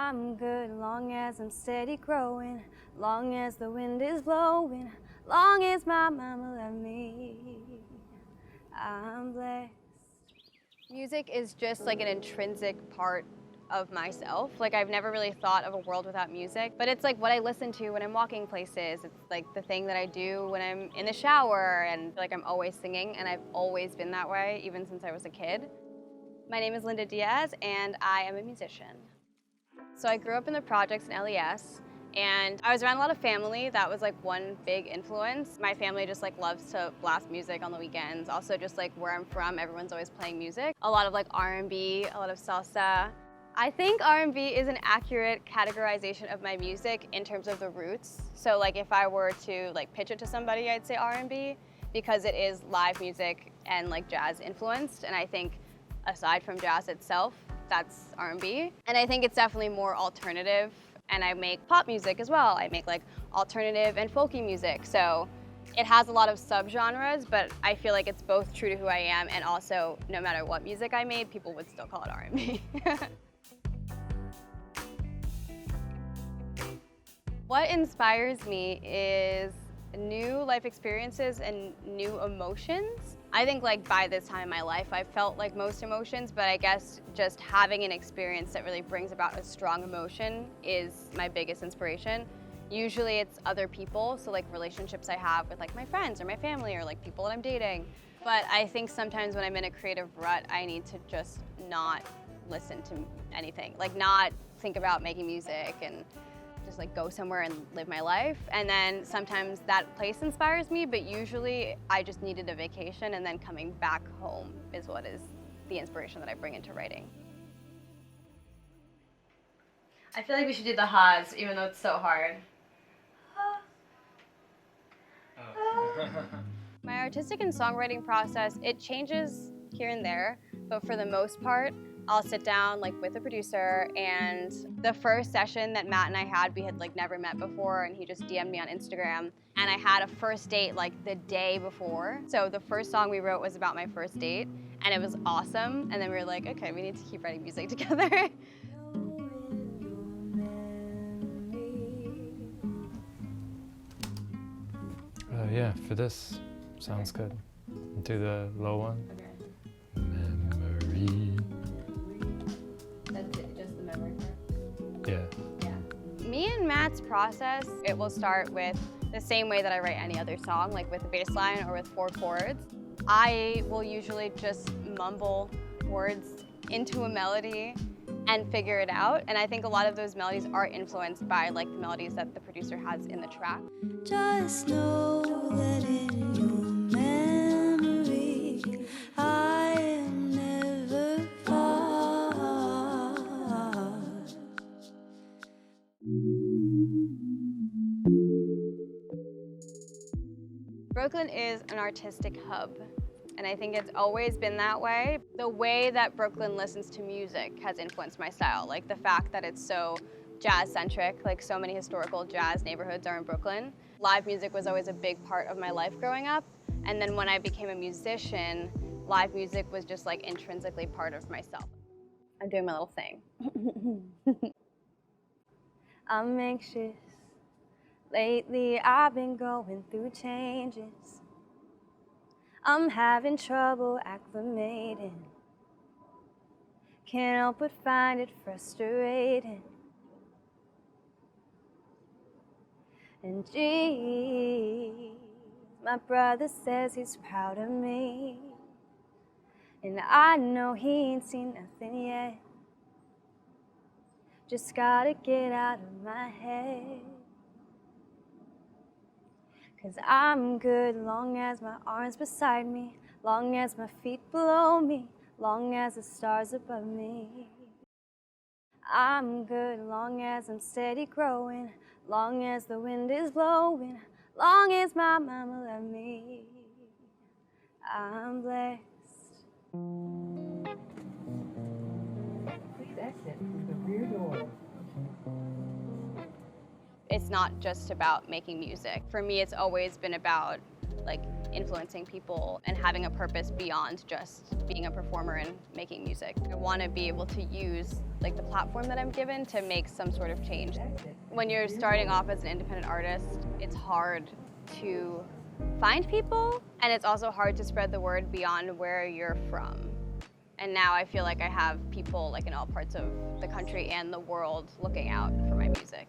I'm good long as I'm steady growing, long as the wind is blowing, long as my mama loved me. I'm blessed. Music is just like an intrinsic part of myself. Like I've never really thought of a world without music, but it's like what I listen to when I'm walking places. It's like the thing that I do when I'm in the shower, and like I'm always singing, and I've always been that way even since I was a kid. My name is Linda Diaz and I am a musician. So I grew up in the projects in LES, and I was around a lot of family. That was like one big influence. My family just like loves to blast music on the weekends. Also just like where I'm from, everyone's always playing music. A lot of like R&B, a lot of salsa. I think R&B is an accurate categorization of my music in terms of the roots. So like if I were to like pitch it to somebody, I'd say R&B because it is live music and like jazz influenced. And I think aside from jazz itself, that's R&B. And I think it's definitely more alternative. And I make pop music as well. I make like alternative and folky music. So it has a lot of subgenres, but I feel like it's both true to who I am, and also no matter what music I made, people would still call it R&B. What inspires me is new life experiences and new emotions. I think like by this time in my life, I felt like most emotions, but I guess just having an experience that really brings about a strong emotion is my biggest inspiration. Usually it's other people, so like relationships I have with like my friends or my family or like people that I'm dating. But I think sometimes when I'm in a creative rut, I need to just not listen to anything, like not think about making music and just like go somewhere and live my life. And then sometimes that place inspires me, but usually I just needed a vacation, and then coming back home is what is the inspiration that I bring into writing. I feel like we should do the ha's, even though it's so hard. My artistic and songwriting process, it changes here and there, but for the most part, I'll sit down like with a producer, and the first session that Matt and I had, we had like never met before, and he just DM'd me on Instagram, and I had a first date like the day before. So the first song we wrote was about my first date, and it was awesome. And then we were like, okay, we need to keep writing music together. Yeah, for this, sounds good. Do the low one. Okay. Memory. That's it, just the memory part? Yeah. Me and Matt's process, it will start with the same way that I write any other song, like with a bass line or with 4 chords. I will usually just mumble words into a melody and figure it out. And I think a lot of those melodies are influenced by like the melodies that the producer has in the track. Just know that in your memory, I am never far. Brooklyn is an artistic hub, and I think it's always been that way. The way that Brooklyn listens to music has influenced my style, like the fact that it's so jazz-centric, like so many historical jazz neighborhoods are in Brooklyn. Live music was always a big part of my life growing up, and then when I became a musician, live music was just like intrinsically part of myself. I'm doing my little thing. I'm anxious. Lately, I've been going through changes. I'm having trouble acclimating. Can't help but find it frustrating. And geez, my brother says he's proud of me. And I know he ain't seen nothing yet. Just gotta get out of my head. 'Cause I'm good long as my arms beside me, long as my feet below me, long as the stars above me. I'm good long as I'm steady growing, long as the wind is blowing, long as my mama loved me. I'm blessed. Please exit through the rear door. It's not just about making music. For me, it's always been about like influencing people and having a purpose beyond just being a performer and making music. I want to be able to use like the platform that I'm given to make some sort of change. When you're starting off as an independent artist, it's hard to find people, and it's also hard to spread the word beyond where you're from. And now I feel like I have people like in all parts of the country and the world looking out for my music.